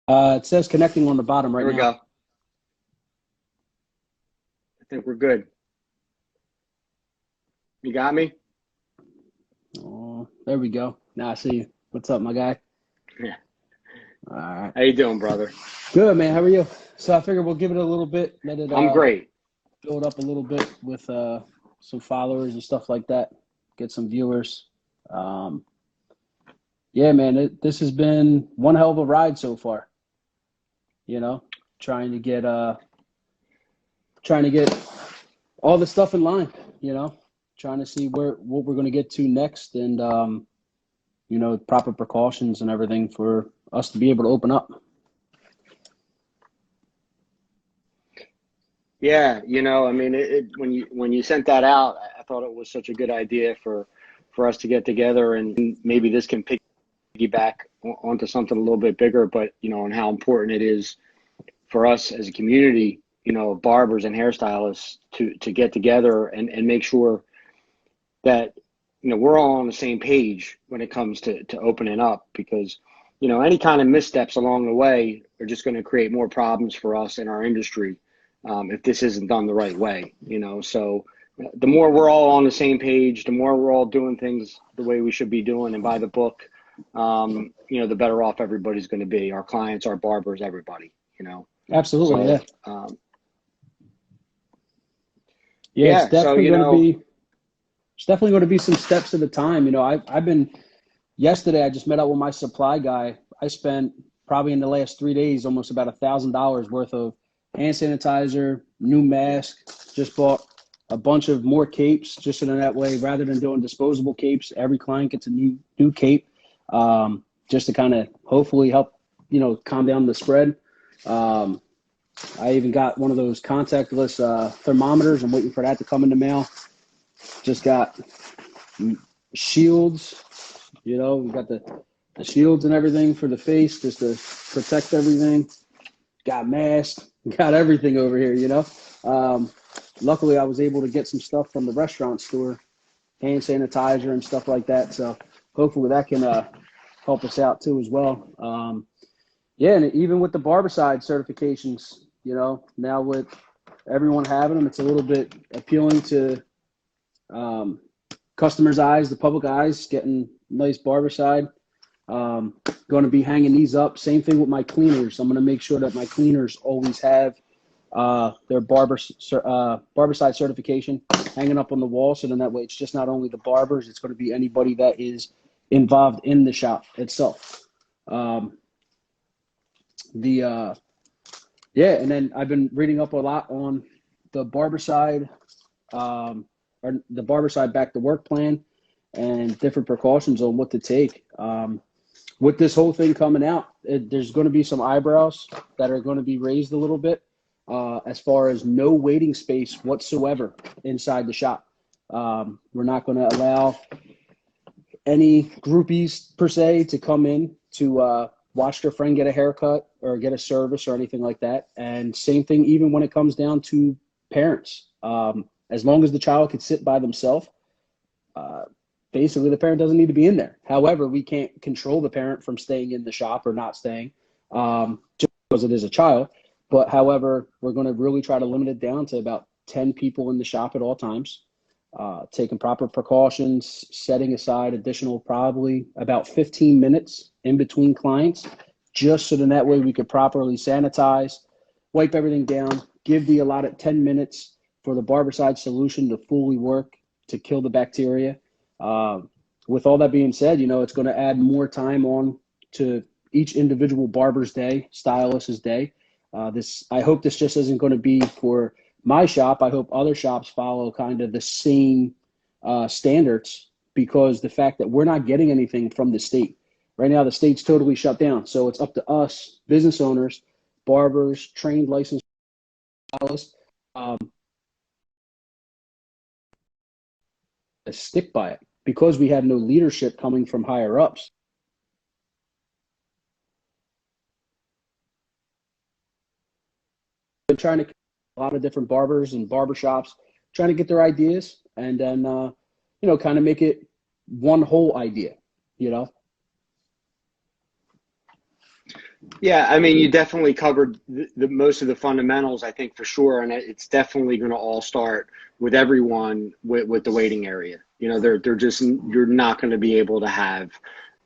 It says connecting on the bottom right There we now. go. I think we're good. You got me? Oh, there we go. Now I see you. What's up, my guy? Yeah. All right. How you doing, brother? Good, man. How are you? So I figured we'll give it a little bit, let it I'm great. build up a little bit with some followers and stuff like that. Get some viewers. Um, yeah, man. This has been one hell of a ride so far. You know, trying to get trying to get all the stuff in line. You know, trying to see what we're going to get to next, and proper precautions and everything for us to be able to open up. Yeah, I mean, when you sent that out, I thought it was such a good idea for us to get together, and maybe this can piggyback onto something a little bit bigger, but and how important it is for us as a community, barbers and hairstylists to get together and make sure that we're all on the same page when it comes to opening up, because any kind of missteps along the way are just going to create more problems for us in our industry, if this isn't done the right way. So the more we're all on the same page, the more we're all doing things the way we should be doing and by the book, the better off everybody's going to be, our clients, our barbers, everybody. Absolutely, So yeah. Yeah, yeah, so it's definitely going to be some steps at a time. I've been yesterday. I just met up with my supply guy. I spent probably in the last 3 days almost about $1,000 worth of hand sanitizer, new mask. Just bought a bunch of more capes, just so that way, rather than doing disposable capes, every client gets a new cape, just to kind of hopefully help calm down the spread. Um, I even got one of those contactless thermometers. I'm waiting for that to come in the mail. Just got shields. We got the shields and everything for the face just to protect everything. Got masks, got everything over here. Luckily, I was able to get some stuff from the restaurant store, hand sanitizer and stuff like that. So hopefully that can help us out too as well. Yeah, and even with the Barbicide certifications, now with everyone having them, it's a little bit appealing to customers' eyes, the public eyes, getting nice Barbicide. Going to be hanging these up. Same thing with my cleaners. I'm going to make sure that my cleaners always have their Barbicide certification hanging up on the wall. So then that way it's just not only the barbers, it's going to be anybody that is involved in the shop itself. Yeah, and then I've been reading up a lot on the Barbicide, or the Barbicide back to work plan and different precautions on what to take. With this whole thing coming out, there's going to be some eyebrows that are going to be raised a little bit, as far as no waiting space whatsoever inside the shop. We're not going to allow any groupies per se to come in to watch their friend get a haircut or get a service or anything like that. And same thing, even when it comes down to parents. As long as the child can sit by themselves, basically the parent doesn't need to be in there. However, we can't control the parent from staying in the shop or not staying, just because it is a child. But however, we're going to really try to limit it down to about 10 people in the shop at all times, taking proper precautions, setting aside additional probably about 15 minutes in between clients, just so then that way we could properly sanitize, wipe everything down, give the allotted 10 minutes for the Barbicide solution to fully work to kill the bacteria. With all that being said, it's going to add more time on to each individual barber's day, stylist's day. I hope this just isn't going to be for my shop. I hope other shops follow kind of the same standards, because the fact that we're not getting anything from the state right now, the state's totally shut down. So it's up to us, business owners, barbers, trained licensed stylists, to stick by it, because we have no leadership coming from higher ups. Been trying to a lot of different barbers and barbershops, trying to get their ideas, and then kind of make it one whole idea. Yeah, I mean, you definitely covered the most of the fundamentals, I think, for sure, and it's definitely going to all start with everyone with the waiting area. You know, they're just you're not going to be able to have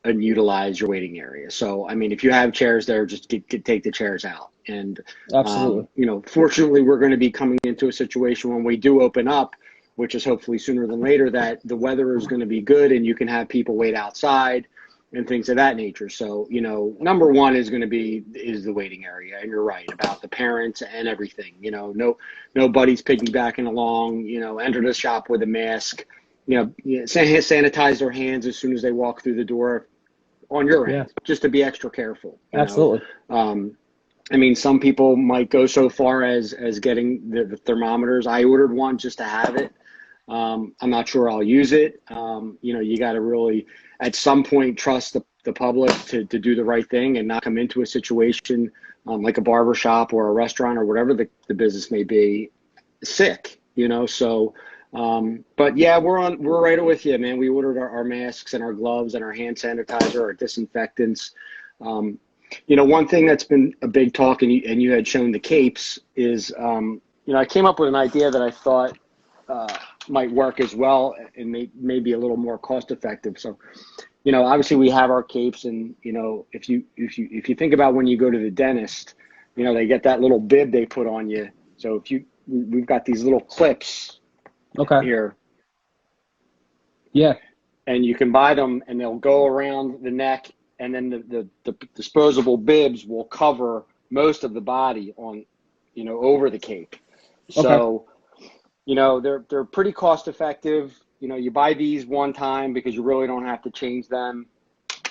and utilize your waiting area. So, I mean, if you have chairs there, just take the chairs out. And Absolutely. you know, fortunately, we're going to be coming into a situation when we do open up, which is hopefully sooner than later, that the weather is going to be good and you can have people wait outside and things of that nature. So, you know, number one is going to be is the waiting area, and you're right about the parents and everything. You know, nobody's piggybacking along. You know, enter the shop with a mask. You know, sanitize their hands as soon as they walk through the door on your Yeah, end, just to be extra careful. You know, absolutely. I mean, some people might go so far as getting the thermometers. I ordered one just to have it. I'm not sure I'll use it. You know, you got to really, at some point, trust the public to do the right thing and not come into a situation like a barber shop or a restaurant or whatever the business may be, sick, you know? So, but yeah, we're right with you, man. We ordered our masks and our gloves and our hand sanitizer, our disinfectants. Um, you know, one thing that's been a big talk, and you had shown the capes, is, you know, I came up with an idea that I thought might work as well and may be a little more cost effective. So, you know, obviously we have our capes, and you know, if you think about when you go to the dentist, you know, they get that little bib they put on you. So we've got these little clips Okay. here, Yeah. and you can buy them, and they'll go around the neck, and then the disposable bibs will cover most of the body on, you know, over the cape. Okay. So, you know, they're pretty cost effective. You know, you buy these one time because you really don't have to change them,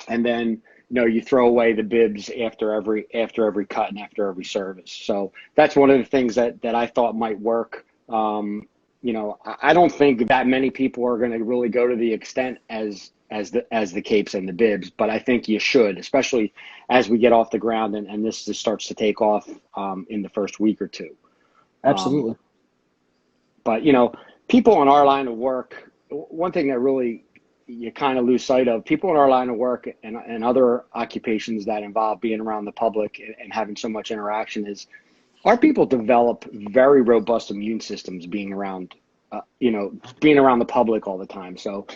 and then, you know, you throw away the bibs after every cut and after every service. So that's one of the things that I thought might work. You know, I don't think that many people are going to really go to the extent as the capes and the bibs, but I think you should, especially as we get off the ground and this just starts to take off in the first week or two. Um, Absolutely. but you know, people in our line of work, one thing that really you kind of lose sight of, people in our line of work and other occupations that involve being around the public and having so much interaction, is our people develop very robust immune systems being around, you know, being around the public all the time. So,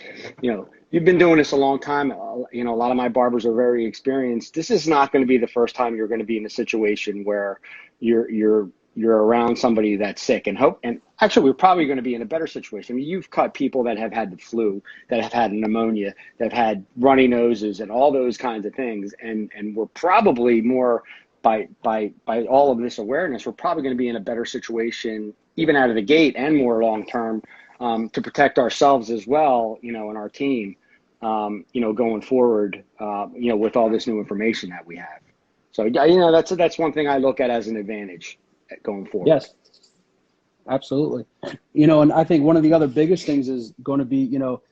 you know, you've been doing this a long time. You know, a lot of my barbers are very experienced. This is not going to be the first time you're going to be in a situation where you're around somebody that's sick, and actually we're probably going to be in a better situation. I mean, you've cut people that have had the flu, that have had pneumonia, that have had runny noses and all those kinds of things. And we're probably more, by all of this awareness, we're probably going to be in a better situation even out of the gate and more long term, to protect ourselves as well, you know, and our team, you know, going forward, you know, with all this new information that we have. So, you know, that's one thing I look at as an advantage going forward. Yes. Absolutely. You know, and I think one of the other biggest things is going to be, you know,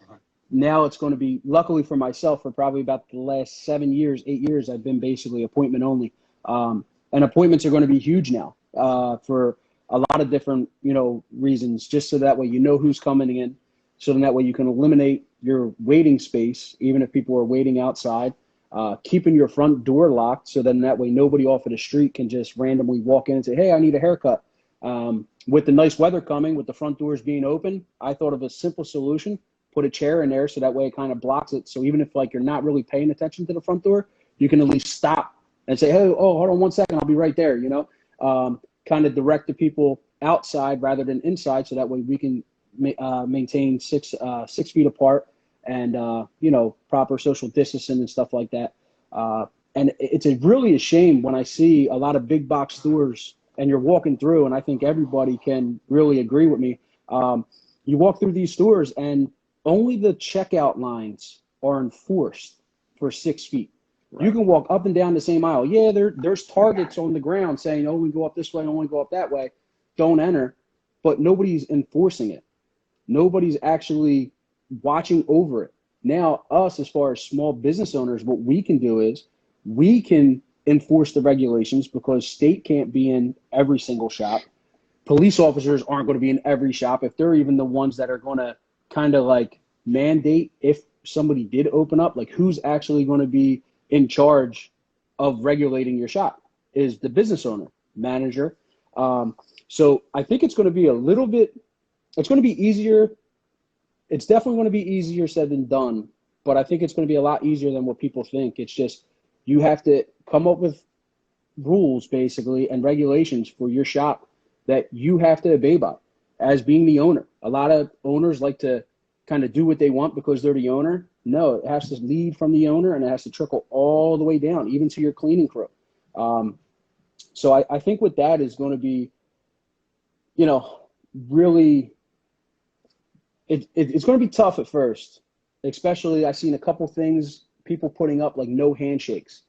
now it's going to be, luckily for myself, for probably about the last 7 years, 8 years, I've been basically appointment only. And appointments are going to be huge now, for a lot of different, you know, reasons, just so that way you know who's coming in. So then that way you can eliminate your waiting space, even if people are waiting outside, keeping your front door locked. So then that way nobody off of the street can just randomly walk in and say, hey, I need a haircut. With the nice weather coming, with the front doors being open, I thought of a simple solution: put a chair in there, so that way it kind of blocks it. So even if like you're not really paying attention to the front door, you can at least stop and say, hey, oh, hold on 1 second, I'll be right there, you know. Kind of direct the people outside rather than inside, so that way we can maintain 6 feet apart, and you know, proper social distancing and stuff like that. And it's really a shame when I see a lot of big box stores and you're walking through, and I think everybody can really agree with me. You walk through these stores and only the checkout lines are enforced for 6 feet. You Right. can walk up and down the same aisle. Yeah, there's targets on the ground saying, only go up this way, only go up that way, don't enter. But nobody's enforcing it. Nobody's actually watching over it. Now, us, as far as small business owners, what we can do is we can enforce the regulations, because state can't be in every single shop. Police officers aren't going to be in every shop, if they're even the ones that are going to kind of like mandate if somebody did open up, like who's actually going to be in charge of regulating your shop is the business owner, manager. So I think it's going to be it's going to be easier. It's definitely going to be easier said than done, but I think it's going to be a lot easier than what people think. It's just you have to come up with rules basically and regulations for your shop that you have to obey by as being the owner. A lot of owners like to kind of do what they want because they're the owner. No, it has to lead from the owner and it has to trickle all the way down, even to your cleaning crew. So I think with that is going to be, really, it's going to be tough at first, especially I've seen a couple things, people putting up like no handshakes.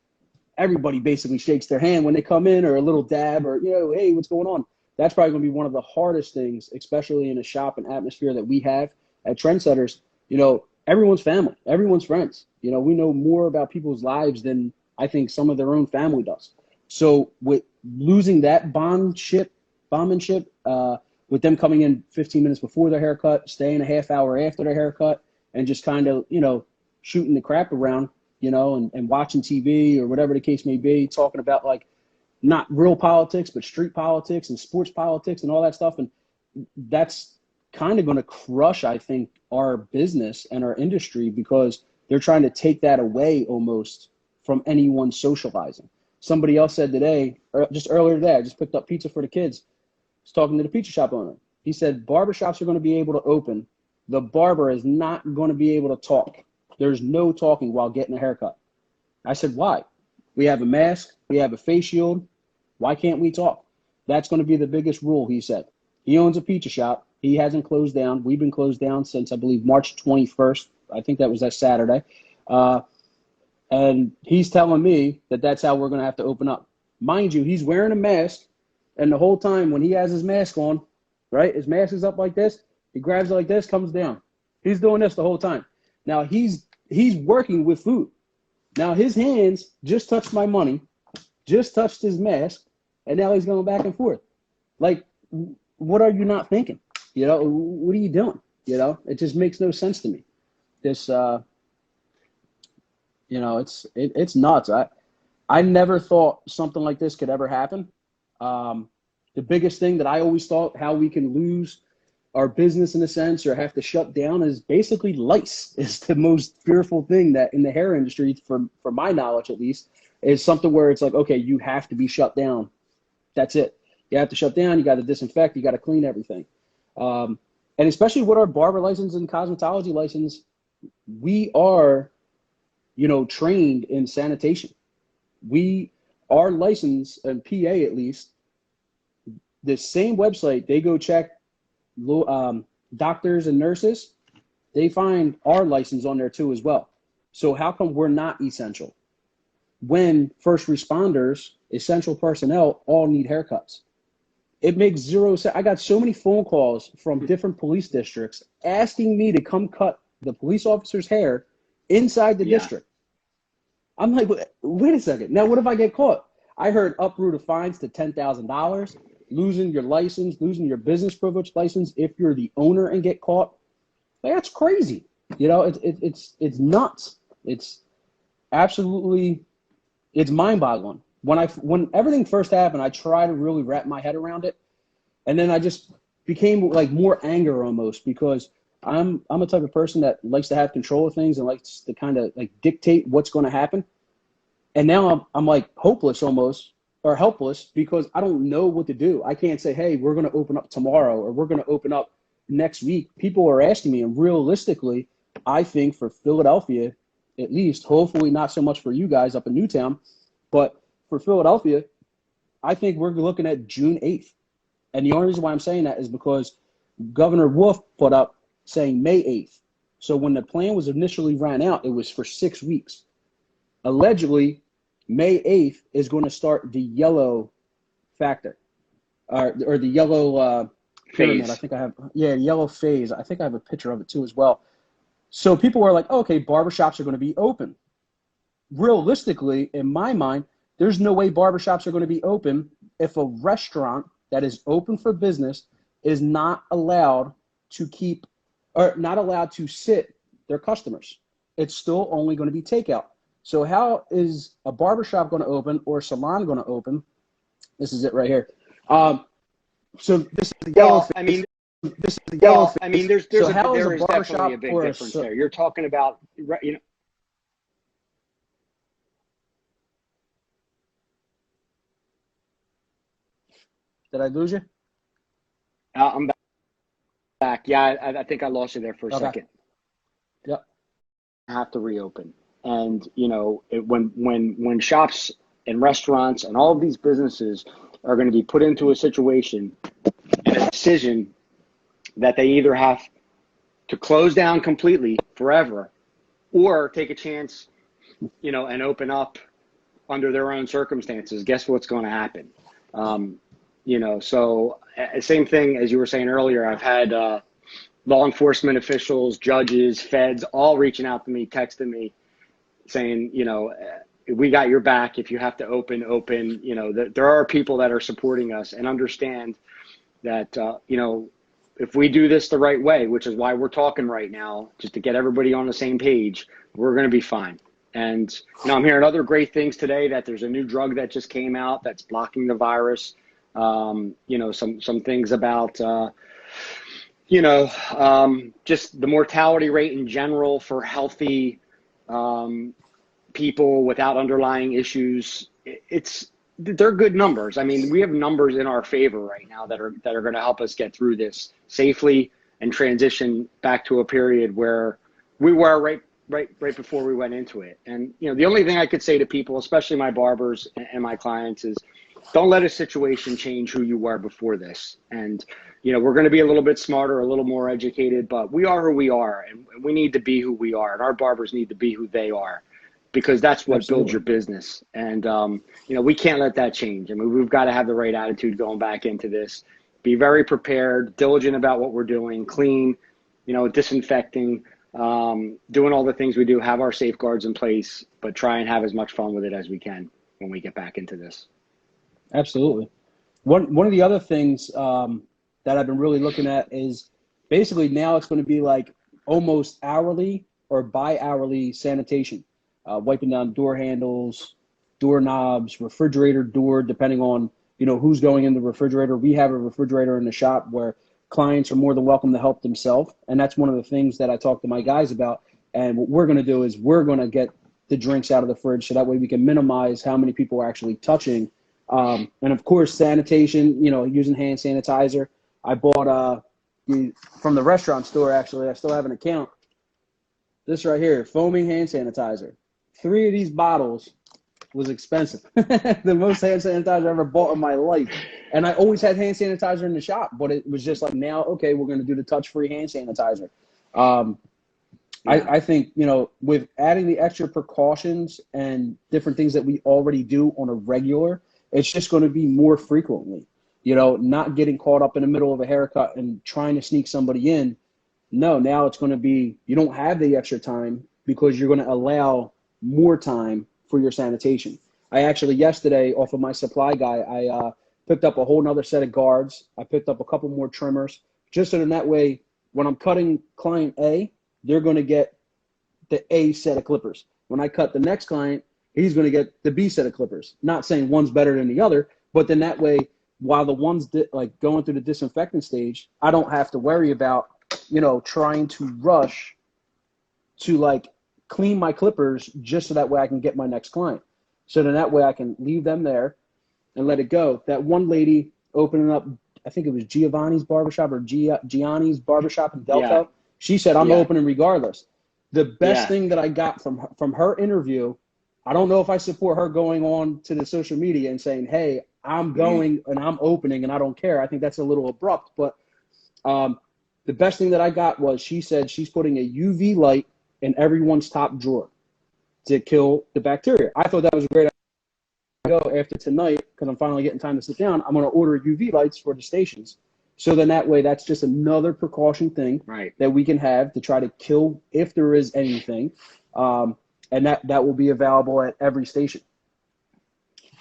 Everybody basically shakes their hand when they come in or a little dab or, hey, what's going on? That's probably going to be one of the hardest things, especially in a shop and atmosphere that we have at Trendsetters. Everyone's family, everyone's friends. We know more about people's lives than I think some of their own family does. So with losing that bondmanship, with them coming in 15 minutes before their haircut, staying a half hour after their haircut, and just kind of, shooting the crap around, and watching TV or whatever the case may be, talking about like not real politics, but street politics and sports politics and all that stuff. And that's kind of going to crush, I think, our business and our industry because they're trying to take that away almost from anyone socializing. Somebody else said today, or just earlier today, I just picked up pizza for the kids. I was talking to the pizza shop owner. He said barbershops are going to be able to open. The barber is not going to be able to talk. There's no talking while getting a haircut. I said, why? We have a mask. We have a face shield. Why can't we talk? That's going to be the biggest rule, he said. He owns a pizza shop. He hasn't closed down. We've been closed down since, I believe, March 21st. I think that was that Saturday. And he's telling me that that's how we're going to have to open up. Mind you, he's wearing a mask. And the whole time when he has his mask on, right, his mask is up like this. He grabs it like this, comes down. He's doing this the whole time. Now, he's working with food. Now, his hands just touched my money, just touched his mask, and now he's going back and forth. Like, what are you not thinking? What are you doing? It just makes no sense to me. This, it's nuts. I never thought something like this could ever happen. The biggest thing that I always thought how we can lose our business in a sense or have to shut down is basically lice is the most fearful thing that in the hair industry, from my knowledge at least, is something where it's like, okay, you have to be shut down. That's it. You have to shut down. You got to disinfect. You got to clean everything. And especially with our barber license and cosmetology license, we are, trained in sanitation. Our license and PA at least, the same website, they go check doctors and nurses, they find our license on there too as well. So how come we're not essential when first responders, essential personnel all need haircuts? It makes zero sense. I got so many phone calls from different police districts asking me to come cut the police officer's hair inside the district. I'm like, wait a second. Now, what if I get caught? I heard uproot of fines to $10,000, losing your license, losing your business privilege license if you're the owner and get caught. Like, that's crazy. It's nuts. It's absolutely, it's mind-boggling. When everything first happened, I tried to really wrap my head around it, and then I just became like more anger almost because I'm a type of person that likes to have control of things and likes to kind of like dictate what's going to happen. And now I'm like hopeless almost, or helpless, because I don't know what to do. I can't say, hey, we're going to open up tomorrow or we're going to open up next week. People are asking me, and realistically, I think for Philadelphia, at least, hopefully not so much for you guys up in Newtown, but for Philadelphia, I think we're looking at June 8th. And the only reason why I'm saying that is because Governor Wolf put up saying May 8th. So when the plan was initially ran out, it was for 6 weeks. Allegedly, May 8th is going to start the yellow factor, or the yellow pyramid. I think I have, yellow phase. I think I have a picture of it too as well. So people were like, oh, okay, barbershops are going to be open. Realistically, in my mind, there's no way barbershops are going to be open if a restaurant that is open for business is not allowed to sit their customers. It's still only going to be takeout. So how is a barbershop going to open or a salon going to open? This is it right here. So this is the yellow Well, face. I mean, This is the yellow face. I mean, So how is a there is definitely a barbershop big or a difference there. You're talking about, you know, did I lose you? I'm back. Yeah, I think I lost you there for a Okay. second. Yep. Have to reopen, and you know, when shops and restaurants and all of these businesses are going to be put into a situation and a decision that they either have to close down completely forever or take a chance, you know, and open up under their own circumstances, guess what's going to happen? You know, so same thing as you were saying earlier, I've had law enforcement officials, judges, feds, all reaching out to me, texting me, saying, you know, we got your back. If you have to open, you know, there are people that are supporting us and understand that, you know, if we do this the right way, which is why we're talking right now, just to get everybody on the same page, we're going to be fine. And, you know, I'm hearing other great things today, that there's a new drug that just came out that's blocking the virus. You know, some things about, you know, just the mortality rate in general for healthy people without underlying issues. They're good numbers. I mean, we have numbers in our favor right now that are going to help us get through this safely and transition back to a period where we were right before we went into it. And, you know, the only thing I could say to people, especially my barbers and my clients, is don't let a situation change who you were before this. And, you know, we're going to be a little bit smarter, a little more educated, but we are who we are, and we need to be who we are, and our barbers need to be who they are, because that's what Absolutely. builds your business. And, you know, we can't let that change. I mean, we've got to have the right attitude going back into this, be very prepared, diligent about what we're doing, clean, you know, disinfecting, doing all the things we do, have our safeguards in place, but try and have as much fun with it as we can when we get back into this. Absolutely. One of the other things that I've been really looking at is basically now it's going to be like almost hourly or bi-hourly sanitation, wiping down door handles, doorknobs, refrigerator door, depending on, you know, who's going in the refrigerator. We have a refrigerator in the shop where clients are more than welcome to help themselves. And that's one of the things that I talk to my guys about. And what we're going to do is we're going to get the drinks out of the fridge so that way we can minimize how many people are actually touching. And of course, sanitation, you know, using hand sanitizer. I bought from the restaurant store, actually. I still have an account. This right here, foaming hand sanitizer. 3 of these bottles was expensive. The most hand sanitizer I ever bought in my life. And I always had hand sanitizer in the shop, but it was just like, now, okay, we're going to do the touch-free hand sanitizer. I think, you know, with adding the extra precautions and different things that we already do on a regular, it's just going to be more frequently, you know, not getting caught up in the middle of a haircut and trying to sneak somebody in. No, now it's going to be, you don't have the extra time because you're going to allow more time for your sanitation. I actually, yesterday, off of my supply guy, I picked up a whole nother set of guards. I picked up a couple more trimmers, just so that way, when I'm cutting client A, they're going to get the A set of clippers. When I cut the next client, he's going to get the B set of clippers. Not saying one's better than the other, but then that way, while the one's like going through the disinfectant stage, I don't have to worry about, you know, trying to rush to like clean my clippers just so that way I can get my next client. So then that way I can leave them there and let it go. That one lady opening up, I think it was Giovanni's barbershop or Gianni's barbershop in Delco. Yeah. She said, I'm Yeah. opening regardless. The best Yeah. thing that I got from her interview, I don't know if I support her going on to the social media and saying, hey, I'm going and I'm opening and I don't care. I think that's a little abrupt. But the best thing that I got was she said she's putting a UV light in everyone's top drawer to kill the bacteria. I thought that was a great idea. Go after tonight, because I'm finally getting time to sit down, I'm going to order UV lights for the stations. So then that way, that's just another precaution thing that we can have to try to kill if there is anything. And that will be available at every station.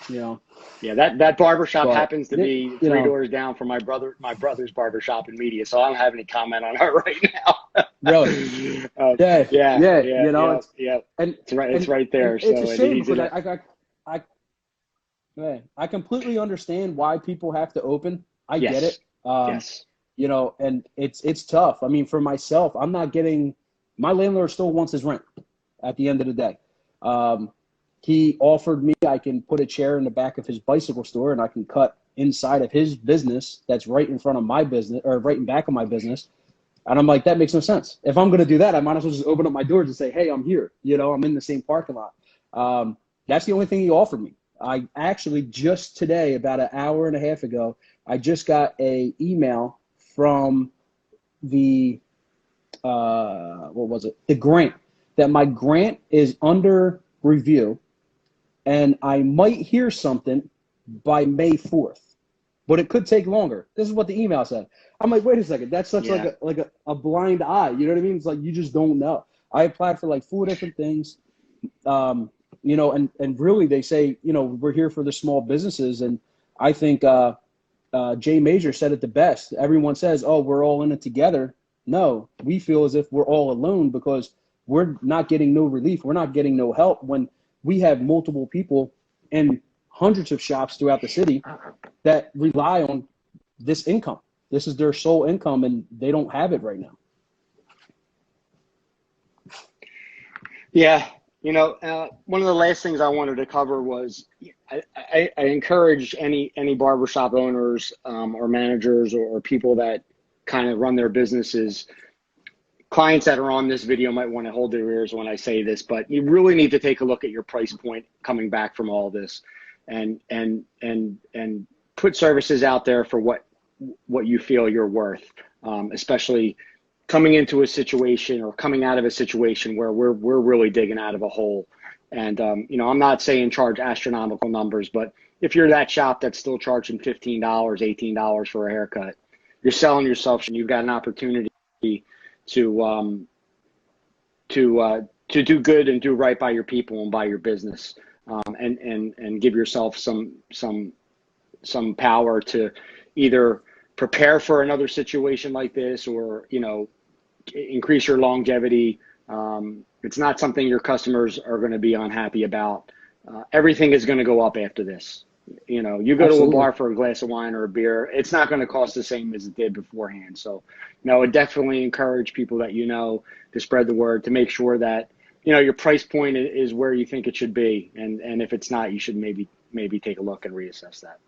You know. Yeah, that barbershop happens to be three doors down from my brother's barbershop in Media, so I don't have any comment on her right now. Really. Yeah, Yeah, yeah, yeah, yeah, yeah. and It's right. It's and right and there. it's a So shame he's because in it. I yeah, I completely understand why people have to open. I get Yes, it. yes. And it's tough. I mean, for myself, I'm not getting my landlord still wants his rent at the end of the day. Um, he offered me I can put a chair in the back of his bicycle store and I can cut inside of his business that's right in front of my business or right in back of my business. And I'm like, that makes no sense. If I'm going to do that, I might as well just open up my doors and say, hey, I'm here. I'm in the same parking lot. That's the only thing he offered me. I actually just today, about an hour and a half ago, I just got a email from the what was it? The grant that my grant is under review, and I might hear something by May 4th, but it could take longer. This is what the email said. I'm like, wait a second, that's such Yeah. like a blind eye. You know what I mean? It's like you just don't know. I applied for like 4 different things. And really they say, we're here for the small businesses. And I think Jay Major said it the best. Everyone says, oh, we're all in it together. No, we feel as if we're all alone because we're not getting no relief. We're not getting no help when we have multiple people in hundreds of shops throughout the city that rely on this income. This is their sole income, and they don't have it right now. Yeah, one of the last things I wanted to cover was I encourage any barbershop owners or managers or people that kind of run their businesses. Clients that are on this video might want to hold their ears when I say this, but you really need to take a look at your price point coming back from all this, and put services out there for what you feel you're worth, especially coming into a situation or coming out of a situation where we're really digging out of a hole. And I'm not saying charge astronomical numbers, but if you're that shop that's still charging $15, $18 for a haircut, you're selling yourself, and you've got an opportunity to do good and do right by your people and by your business, and give yourself some power to either prepare for another situation like this or increase your longevity. It's not something your customers are going to be unhappy about. Everything is going to go up after this. You go to a Absolutely. bar for a glass of wine or a beer, it's not going to cost the same as it did beforehand. So, I definitely encourage people that to spread the word, to make sure that your price point is where you think it should be, and if it's not, you should maybe take a look and reassess that.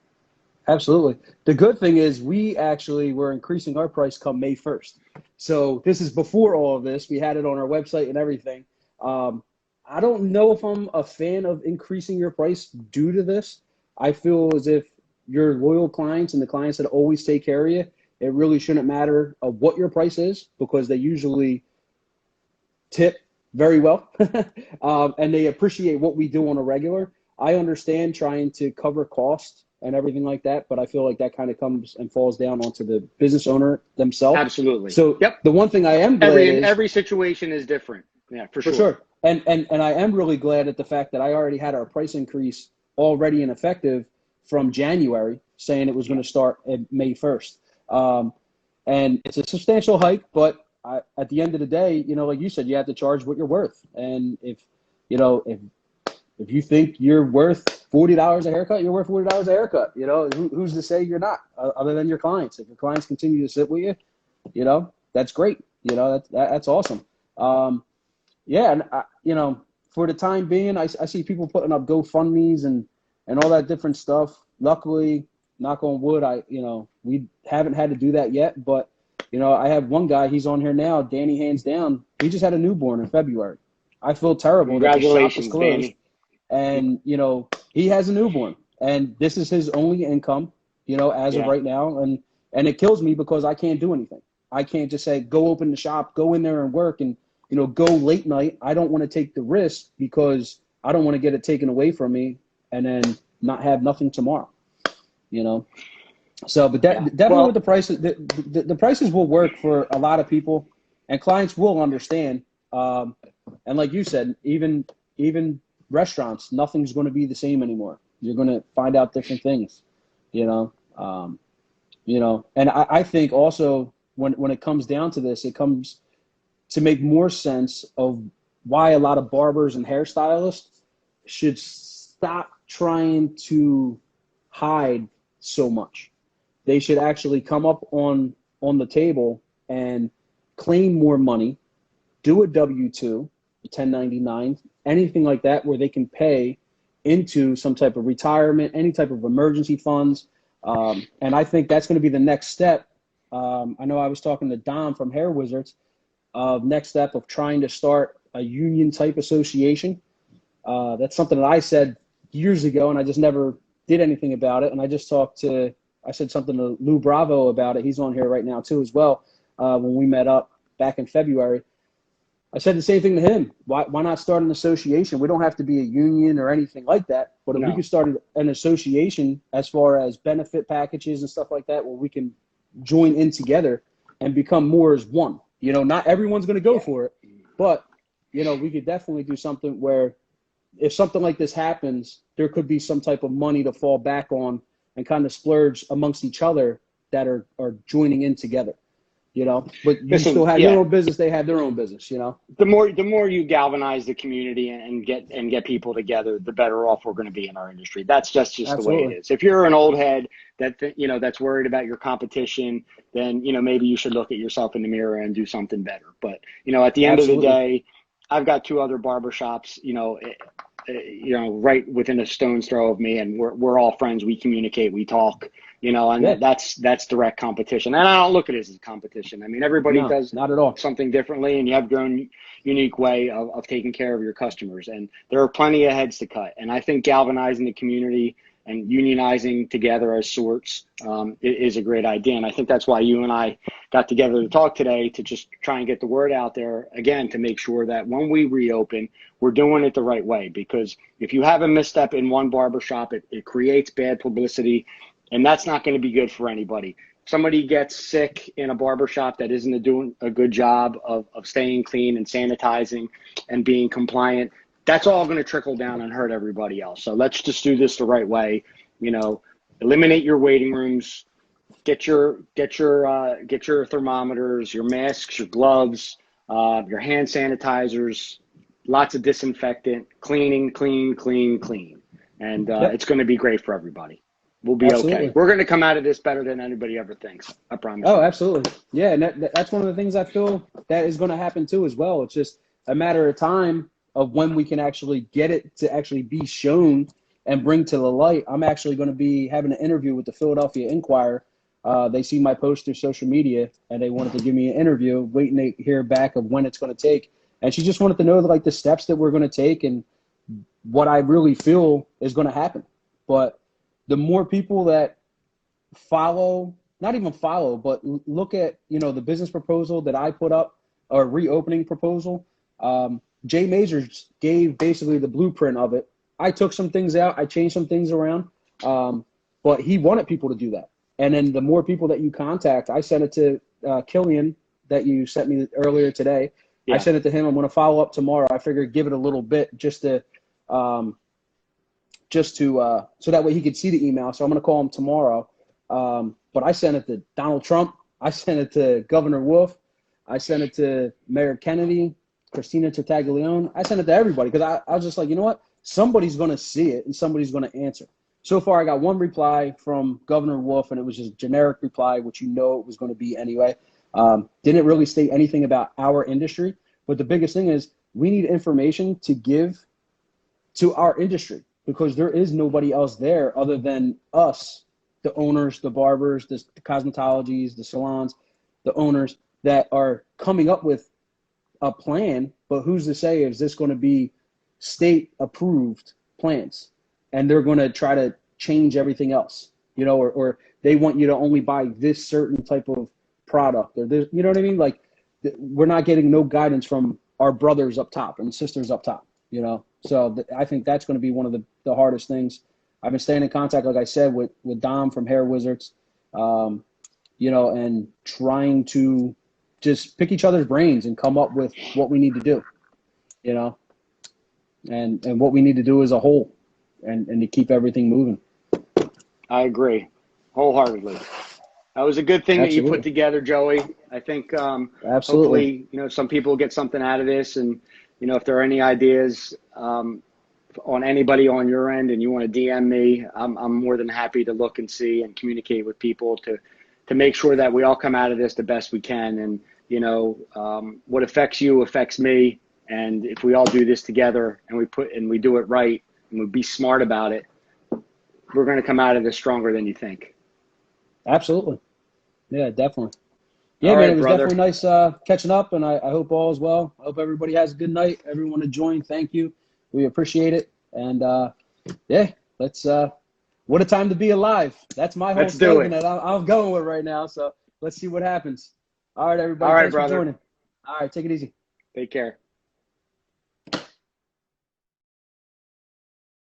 Absolutely. The good thing is we actually were increasing our price come May 1st. So this is before all of this. We had it on our website and everything. I don't know if I'm a fan of increasing your price due to this. I feel as if your loyal clients and the clients that always take care of you, it really shouldn't matter what your price is because they usually tip very well and they appreciate what we do on a regular. I understand trying to cover costs and everything like that, but I feel like that kind of comes and falls down onto the business owner themselves. Absolutely. So Yep. the one thing I am glad every situation is different. Yeah, for sure. And I am really glad at the fact that I already had our price increase already in effective from January, saying it was going to start at May 1st. And it's a substantial hike, but at the end of the day, like you said, you have to charge what you're worth. And if you think you're worth $40 a haircut, you're worth $40 a haircut. Who's to say you're not, other than your clients? If your clients continue to sit with you, that's great. That's awesome. Yeah, and for the time being, I see people putting up GoFundMe's and all that different stuff. Luckily, knock on wood, we haven't had to do that yet. But I have one guy. He's on here now. Danny, hands down. He just had a newborn in February. I feel terrible that the shop is Congratulations, closed, Danny. and he has a newborn, and this is his only income, as of right now, and it kills me because I can't do anything. I can't just say go open the shop, go in there and work, and go late night. I don't want to take the risk because I don't want to get it taken away from me and then not have nothing tomorrow. So, but definitely with the prices, the prices will work for a lot of people, and clients will understand. And like you said, even restaurants, nothing's going to be the same anymore. You're going to find out different things, and I think also when it comes down to this, it comes to make more sense of why a lot of barbers and hairstylists should stop trying to hide so much. They should actually come up on the table and claim more money, do a W-2, 1099, anything like that, where they can pay into some type of retirement, any type of emergency funds. And I think that's going to be the next step. I know I was talking to Dom from Hair Wizards, next step of trying to start a union type association. That's something that I said years ago, and I just never did anything about it. And I just I said something to Lou Bravo about it. He's on here right now too as well. When we met up back in February, I said the same thing to him. Why not start an association? We don't have to be a union or anything like that. But if we could start an association as far as benefit packages and stuff like that, where we can join in together and become more as one. You know, not everyone's going to go for it, but, you know, we could definitely do something where if something like this happens, there could be some type of money to fall back on and kind of splurge amongst each other that are joining in together. You know, but you still have your own business. They have their own business, you know. The more you galvanize the community and get people together, the better off we're going to be in our industry. That's just the way it is. If you're an old head that's worried about your competition, then, you know, maybe you should look at yourself in the mirror and do something better. But, you know, at the end of the day, I've got 2 other barbershops, right within a stone's throw of me, and we're all friends. We communicate, we talk. You know, and that's direct competition. And I don't look at it as a competition. I mean, everybody does not at all something differently, and you have your own unique way of taking care of your customers. And there are plenty of heads to cut. And I think galvanizing the community and unionizing together as sorts is a great idea. And I think that's why you and I got together to talk today, to just try and get the word out there again, to make sure that when we reopen, we're doing it the right way. Because if you have a misstep in one barbershop, it creates bad publicity. And that's not going to be good for anybody. Somebody gets sick in a barbershop that isn't doing a good job of staying clean and sanitizing and being compliant. That's all going to trickle down and hurt everybody else. So let's just do this the right way. You know, eliminate your waiting rooms, get your thermometers, your masks, your gloves, your hand sanitizers, lots of disinfectant, cleaning, clean. And it's going to be great for everybody. We'll be okay. We're going to come out of this better than anybody ever thinks. I promise. Oh, absolutely. Yeah, and that's one of the things I feel that is going to happen too as well. It's just a matter of time of when we can actually get it to actually be shown and bring to the light. I'm actually going to be having an interview with the Philadelphia Inquirer. They see my post through social media, and they wanted to give me an interview, waiting to hear back of when it's going to take. And she just wanted to know like the steps that we're going to take and what I really feel is going to happen. But the more people that follow, not even follow, but look at, you know, the business proposal that I put up, or reopening proposal, Jay Mazurs gave basically the blueprint of it. I took some things out. I changed some things around. But he wanted people to do that. And then the more people that you contact, I sent it to Killian that you sent me earlier today. Yeah. I sent it to him. I'm going to follow up tomorrow. I figured give it a little bit just to so that way he could see the email. So I'm going to call him tomorrow. But I sent it to Donald Trump. I sent it to Governor Wolf. I sent it to Mayor Kennedy, Christina Tartaglione. I sent it to everybody because I was just like, you know what? Somebody's going to see it and somebody's going to answer. So far, I got one reply from Governor Wolf, and it was just a generic reply, which you know it was going to be anyway. Didn't really state anything about our industry. But the biggest thing is we need information to give to our industry because there is nobody else there other than us, the owners, the barbers, the cosmetologies, the salons, the owners that are coming up with a plan. But who's to say is this going to be state-approved plans? And they're going to try to change everything else, you know, or they want you to only buy this certain type of product or this, you know what I mean? Like we're not getting no guidance from our brothers up top and sisters up top, you know? So I think that's going to be one of the hardest things. I've been staying in contact, like I said, with Dom from Hair Wizards, you know, and trying to just pick each other's brains and come up with what we need to do, you know, and what we need to do as a whole. And to keep everything moving. I agree wholeheartedly. That was a good thing that you Absolutely. put together, Joey. I think Absolutely. hopefully, some people get something out of this. And, if there are any ideas on anybody on your end and you want to DM me, I'm more than happy to look and see and communicate with people to make sure that we all come out of this the best we can. And, what affects you affects me. And if we all do this together and we do it right and we be smart about it, we're going to come out of this stronger than you think. Absolutely. Yeah, definitely. Yeah, All man, it right, was brother. definitely nice catching up, and I hope all is well. I hope everybody has a good night. Everyone to join, thank you. We appreciate it. And yeah, let's what a time to be alive. That's my whole Let's do slogan it. that I'm going with right now. So let's see what happens. All right, All everybody. right, Thanks for brother. joining. All right, take it easy. Take care.